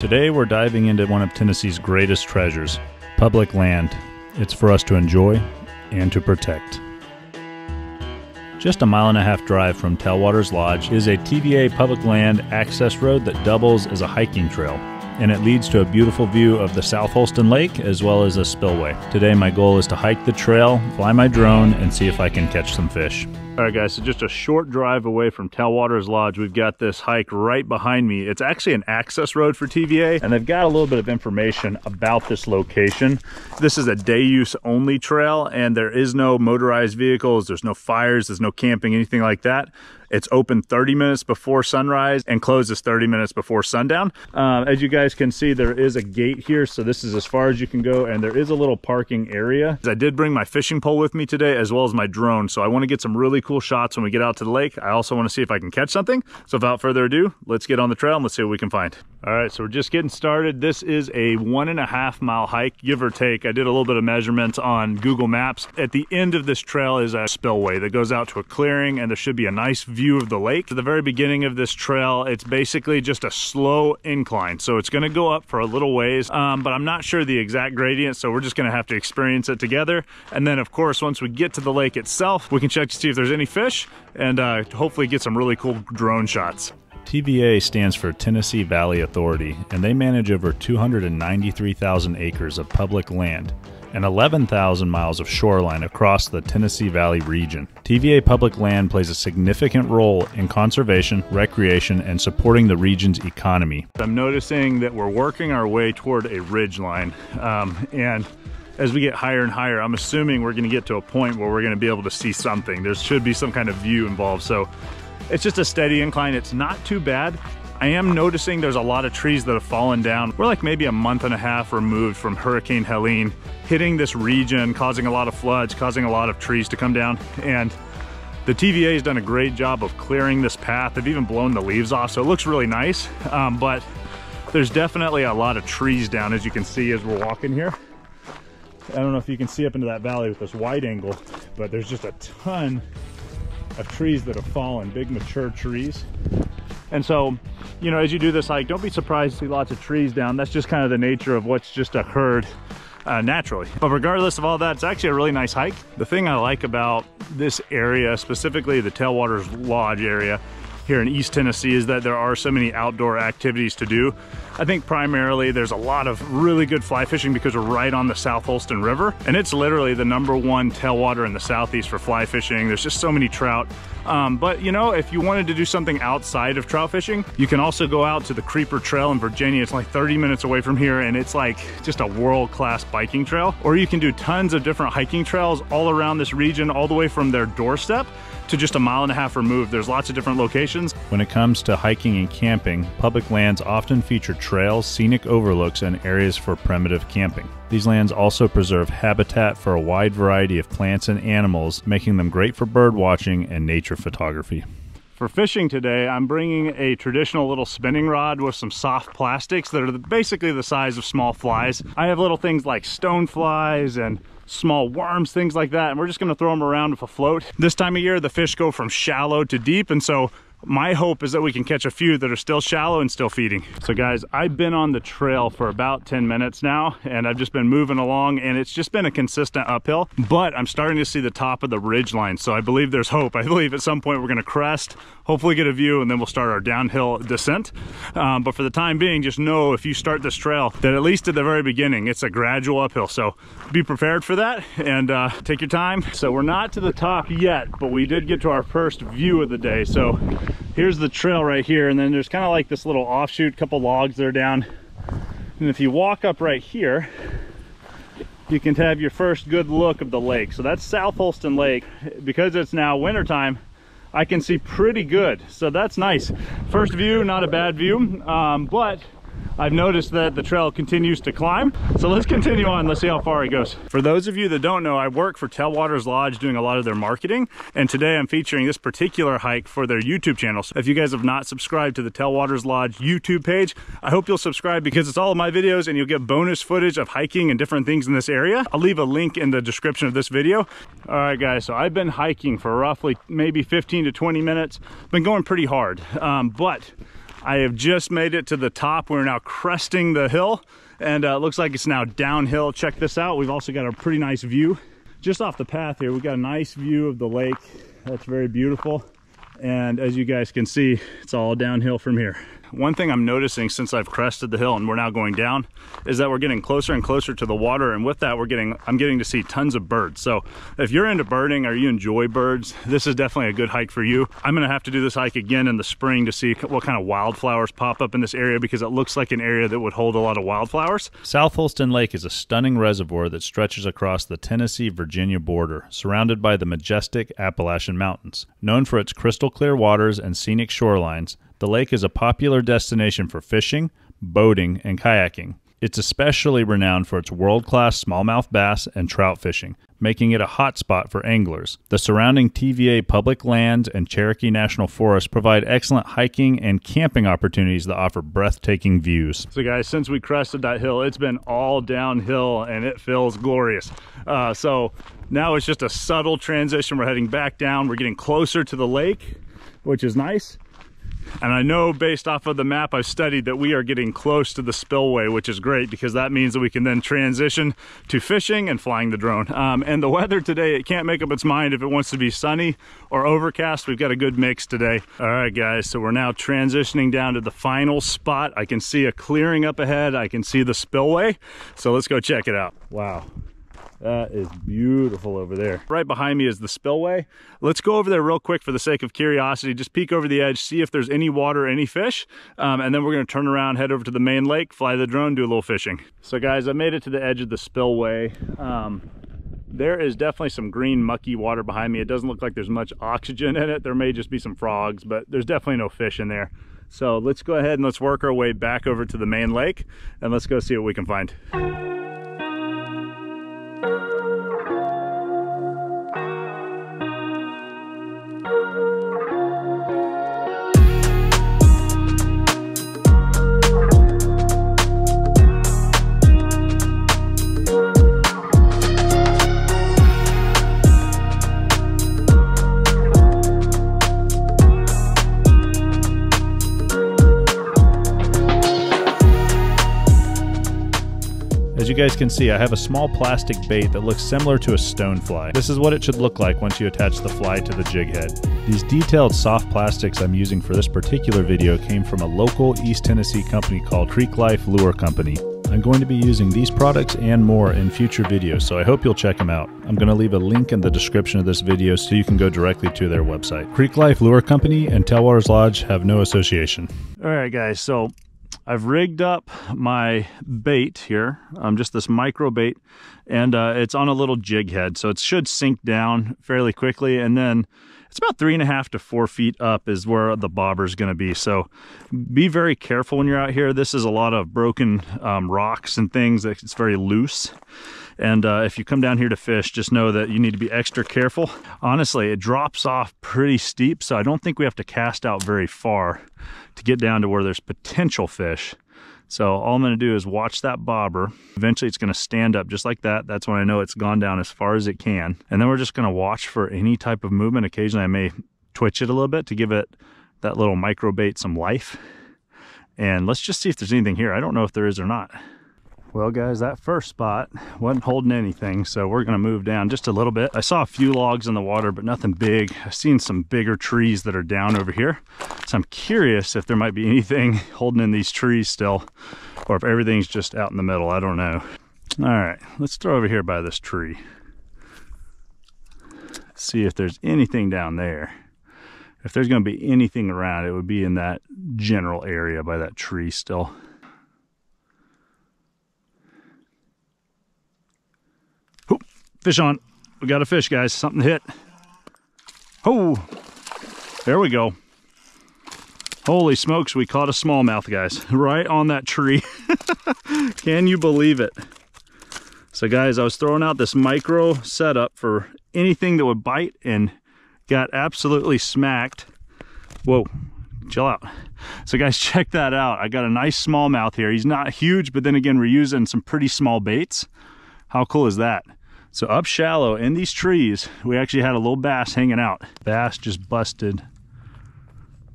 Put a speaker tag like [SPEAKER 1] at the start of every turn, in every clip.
[SPEAKER 1] Today we're diving into one of Tennessee's greatest treasures, public land. It's for us to enjoy and to protect. Just a 1.5-mile drive from Tailwaters Lodge is a TVA public land access road that doubles as a hiking trail, and it leads to a beautiful view of the South Holston Lake as well as a spillway. Today my goal is to hike the trail, fly my drone, and see if I can catch some fish. Alright guys, so just a short drive away from Tailwaters Lodge, we've got this hike right behind me. It's actually an access road for TVA, and they've got a little bit of information about this location. This is a day use only trail, and there is no motorized vehicles, there's no fires, there's no camping, anything like that. It's open 30 minutes before sunrise and closes 30 minutes before sundown. As you guys can see, there is a gate here, so this is as far as you can go, and there is a little parking area. I did bring my fishing pole with me today as well as my drone, so I want to get some really cool shots when we get out to the lake. I also want to see if I can catch something. So without further ado, let's get on the trail and let's see what we can find. All right, so we're just getting started. This is a 1.5-mile hike, give or take. I did a little bit of measurements on Google Maps. At the end of this trail is a spillway that goes out to a clearing, and there should be a nice view of the lake. At the very beginning of this trail, it's basically just a slow incline. So it's gonna go up for a little ways, but I'm not sure the exact gradient, so we're just gonna have to experience it together. And then of course, once we get to the lake itself, we can check to see if there's any fish and hopefully get some really cool drone shots. TVA stands for Tennessee Valley Authority, and they manage over 293,000 acres of public land and 11,000 miles of shoreline across the Tennessee Valley region. TVA public land plays a significant role in conservation, recreation, and supporting the region's economy. I'm noticing that we're working our way toward a ridge line, and as we get higher and higher, I'm assuming we're gonna get to a point where we're gonna be able to see something. There should be some kind of view involved, so it's just a steady incline. It's not too bad. I am noticing there's a lot of trees that have fallen down. We're like maybe a 1.5 months removed from Hurricane Helene hitting this region, causing a lot of floods, causing a lot of trees to come down. And the TVA has done a great job of clearing this path. They've even blown the leaves off, so it looks really nice. But there's definitely a lot of trees down, as you can see as we're walking here. I don't know if you can see up into that valley with this wide angle, but there's just a ton of trees that have fallen, big mature trees. And so, you know, as you do this hike, don't be surprised to see lots of trees down. That's just kind of the nature of what's just occurred naturally. But regardless of all that, it's actually a really nice hike. The thing I like about this area, specifically the Tailwaters Lodge area here in East Tennessee, is that there are so many outdoor activities to do. I think primarily there's a lot of really good fly fishing because we're right on the South Holston River, and it's literally the #1 tailwater in the southeast for fly fishing. There's just so many trout. But you know, if you wanted to do something outside of trout fishing, you can also go out to the Creeper Trail in Virginia. It's like 30 minutes away from here, and it's like just a world-class biking trail. Or you can do tons of different hiking trails all around this region, all the way from their doorstep to just a 1.5 miles removed. There's lots of different locations. When it comes to hiking and camping, public lands often feature trails, scenic overlooks, and areas for primitive camping. These lands also preserve habitat for a wide variety of plants and animals, making them great for bird watching and nature photography. For fishing today, I'm bringing a traditional little spinning rod with some soft plastics that are basically the size of small flies. I have little things like stone flies and small worms, things like that, and we're just gonna throw them around with a float. This time of year, the fish go from shallow to deep, and so my hope is that we can catch a few that are still shallow and still feeding. So guys, I've been on the trail for about 10 minutes now, and I've just been moving along, and it's just been a consistent uphill, but I'm starting to see the top of the ridge line, so I believe there's hope. I believe at some point we're gonna crest, hopefully get a view, and then we'll start our downhill descent. But for the time being, just know if you start this trail that at least at the very beginning, it's a gradual uphill. So be prepared for that and take your time. So we're not to the top yet, but we did get to our first view of the day. So here's the trail right here, and then there's kind of like this little offshoot, couple logs there down. And if you walk up right here, you can have your first good look of the lake. So that's South Holston Lake. Because it's now wintertime, I can see pretty good, so that's nice. First view, not a bad view, but I've noticed that the trail continues to climb. So let's continue on, let's see how far it goes. For those of you that don't know, I work for Tailwaters Lodge doing a lot of their marketing, and today I'm featuring this particular hike for their YouTube channel. So if you guys have not subscribed to the Tailwaters Lodge YouTube page, I hope you'll subscribe because it's all of my videos and you'll get bonus footage of hiking and different things in this area. I'll leave a link in the description of this video. All right guys, so I've been hiking for roughly maybe 15 to 20 minutes. Been going pretty hard, but I have just made it to the top. We're now cresting the hill, and it looks like it's now downhill. Check this out. We've also got a pretty nice view just off the path here. We've got a nice view of the lake. That's very beautiful. And as you guys can see, it's all downhill from here. One thing I'm noticing since I've crested the hill and we're now going down is that we're getting closer and closer to the water, and with that I'm getting to see tons of birds. So if you're into birding or you enjoy birds, this is definitely a good hike for you. I'm gonna have to do this hike again in the spring to see what kind of wildflowers pop up in this area, because it looks like an area that would hold a lot of wildflowers. South Holston Lake is a stunning reservoir that stretches across the Tennessee-Virginia border, surrounded by the majestic Appalachian Mountains. Known for its crystal clear waters and scenic shorelines, the lake is a popular destination for fishing, boating, and kayaking. It's especially renowned for its world-class smallmouth bass and trout fishing, making it a hotspot for anglers. The surrounding TVA public lands and Cherokee National Forest provide excellent hiking and camping opportunities that offer breathtaking views. So guys, since we crested that hill, it's been all downhill and it feels glorious. So now it's just a subtle transition. We're heading back down. We're getting closer to the lake, which is nice. And I know based off of the map I've studied that we are getting close to the spillway, which is great because that means that we can then transition to fishing and flying the drone. And the weather today, it can't make up its mind if it wants to be sunny or overcast. We've got a good mix today. All right, guys, so we're now transitioning down to the final spot. I can see a clearing up ahead. I can see the spillway. So let's go check it out. Wow. That is beautiful over there. Right behind me is the spillway. Let's go over there real quick for the sake of curiosity. Just peek over the edge, see if there's any water, any fish. And then we're gonna turn around, head over to the main lake, fly the drone, do a little fishing. So guys, I made it to the edge of the spillway. There is definitely some green mucky water behind me. It doesn't look like there's much oxygen in it. There may just be some frogs, but there's definitely no fish in there. So let's go ahead and let's work our way back over to the main lake and let's go see what we can find. As you guys can see, I have a small plastic bait that looks similar to a stonefly. This is what it should look like once you attach the fly to the jig head. These detailed soft plastics I'm using for this particular video came from a local East Tennessee company called Creek Life Lure Company. I'm going to be using these products and more in future videos, so I hope you'll check them out. I'm going to leave a link in the description of this video so you can go directly to their website. Creek Life Lure Company and Tailwaters Lodge have no association. All right, guys, so I've rigged up my bait here, just this micro bait, and it's on a little jig head, so it should sink down fairly quickly, and then it's about 3.5 to 4 feet up is where the bobber is going to be. So be very careful when you're out here. This is a lot of broken rocks and things. It's very loose. And if you come down here to fish, just know that you need to be extra careful. Honestly, it drops off pretty steep, so I don't think we have to cast out very far to get down to where there's potential fish. So all I'm going to do is watch that bobber. Eventually it's going to stand up just like that. That's when I know it's gone down as far as it can. And then we're just going to watch for any type of movement. Occasionally I may twitch it a little bit to give it that little micro bait some life. And let's just see if there's anything here. I don't know if there is or not. Well, guys, that first spot wasn't holding anything, so we're going to move down just a little bit. I saw a few logs in the water, but nothing big. I've seen some bigger trees that are down over here, so I'm curious if there might be anything holding in these trees still, or if everything's just out in the middle. I don't know. All right, let's throw over here by this tree. See if there's anything down there. If there's going to be anything around, it would be in that general area by that tree still. Fish on. We got a fish, guys. Something hit. Oh, there we go. Holy smokes, we caught a smallmouth, guys, right on that tree. Can you believe it? So, guys, I was throwing out this micro setup for anything that would bite and got absolutely smacked. Whoa, chill out. So, guys, check that out. I got a nice smallmouth here. He's not huge, but then again, we're using some pretty small baits. How cool is that? So up shallow in these trees, we actually had a little bass hanging out. Bass just busted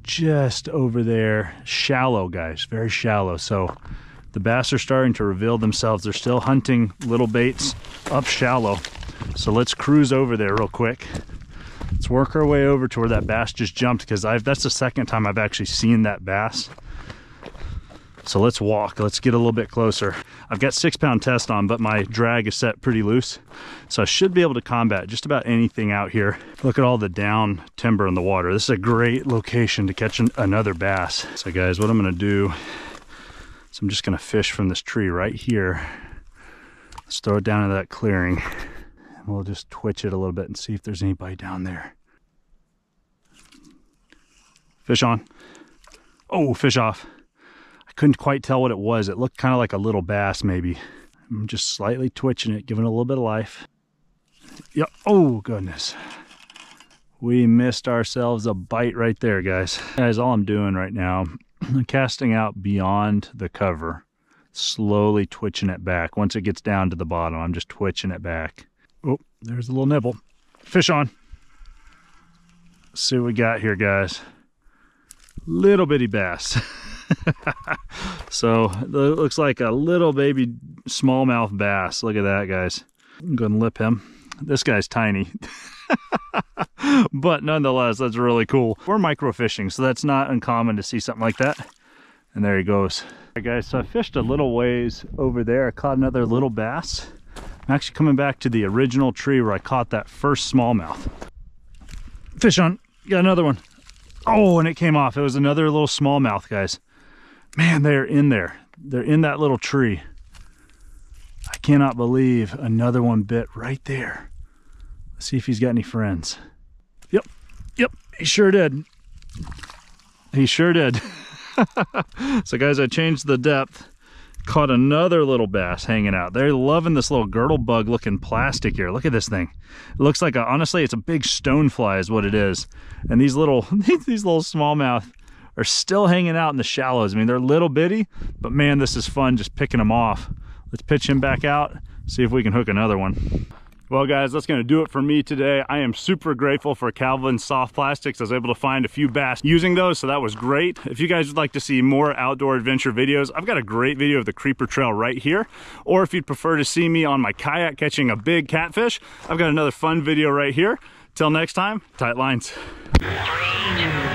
[SPEAKER 1] just over there. Shallow, guys, very shallow. So the bass are starting to reveal themselves. They're still hunting little baits up shallow. So let's cruise over there real quick. Let's work our way over to where that bass just jumped, because that's the second time I've actually seen that bass. So let's walk, let's get a little bit closer. I've got 6-pound test on, but my drag is set pretty loose. So I should be able to combat just about anything out here. Look at all the down timber in the water. This is a great location to catch another bass. So guys, what I'm gonna do is I'm just gonna fish from this tree right here. Let's throw it down into that clearing. And we'll just twitch it a little bit and see if there's anybody down there. Fish on. Oh, fish off. Couldn't quite tell what it was. It looked kind of like a little bass maybe. I'm just slightly twitching it, giving it a little bit of life. Yep. Oh goodness. We missed ourselves a bite right there, guys. Guys, all I'm doing right now, I'm casting out beyond the cover, slowly twitching it back. Once it gets down to the bottom, I'm just twitching it back. Oh, there's a little nibble. Fish on. Let's see what we got here, guys. Little bitty bass. So it looks like a little baby smallmouth bass. Look at that, guys. I'm gonna lip him. This guy's tiny. But nonetheless, that's really cool. We're microfishing, so that's not uncommon to see something like that. And there he goes. All right, guys, so I fished a little ways over there. I caught another little bass. I'm actually coming back to the original tree where I caught that first smallmouth. Fish on. Got another one. Oh, and it came off. It was another little smallmouth, guys. Man, they're in there. They're in that little tree. I cannot believe another one bit right there. Let's see if he's got any friends. Yep, he sure did. He sure did. So guys, I changed the depth. Caught another little bass hanging out. They're loving this little girdle bug looking plastic here. Look at this thing. It looks like honestly, it's a big stone fly is what it is. And these little smallmouth are still hanging out in the shallows. I mean, they're little bitty, but man, this is fun just picking them off. Let's pitch him back out, see if we can hook another one. Well guys, that's gonna do it for me today. I am super grateful for Calvin soft plastics. I was able to find a few bass using those, so that was great. If you guys would like to see more outdoor adventure videos, I've got a great video of the Creeper Trail right here. Or if you'd prefer to see me on my kayak catching a big catfish, I've got another fun video right here. Till next time, tight lines. 3, 2,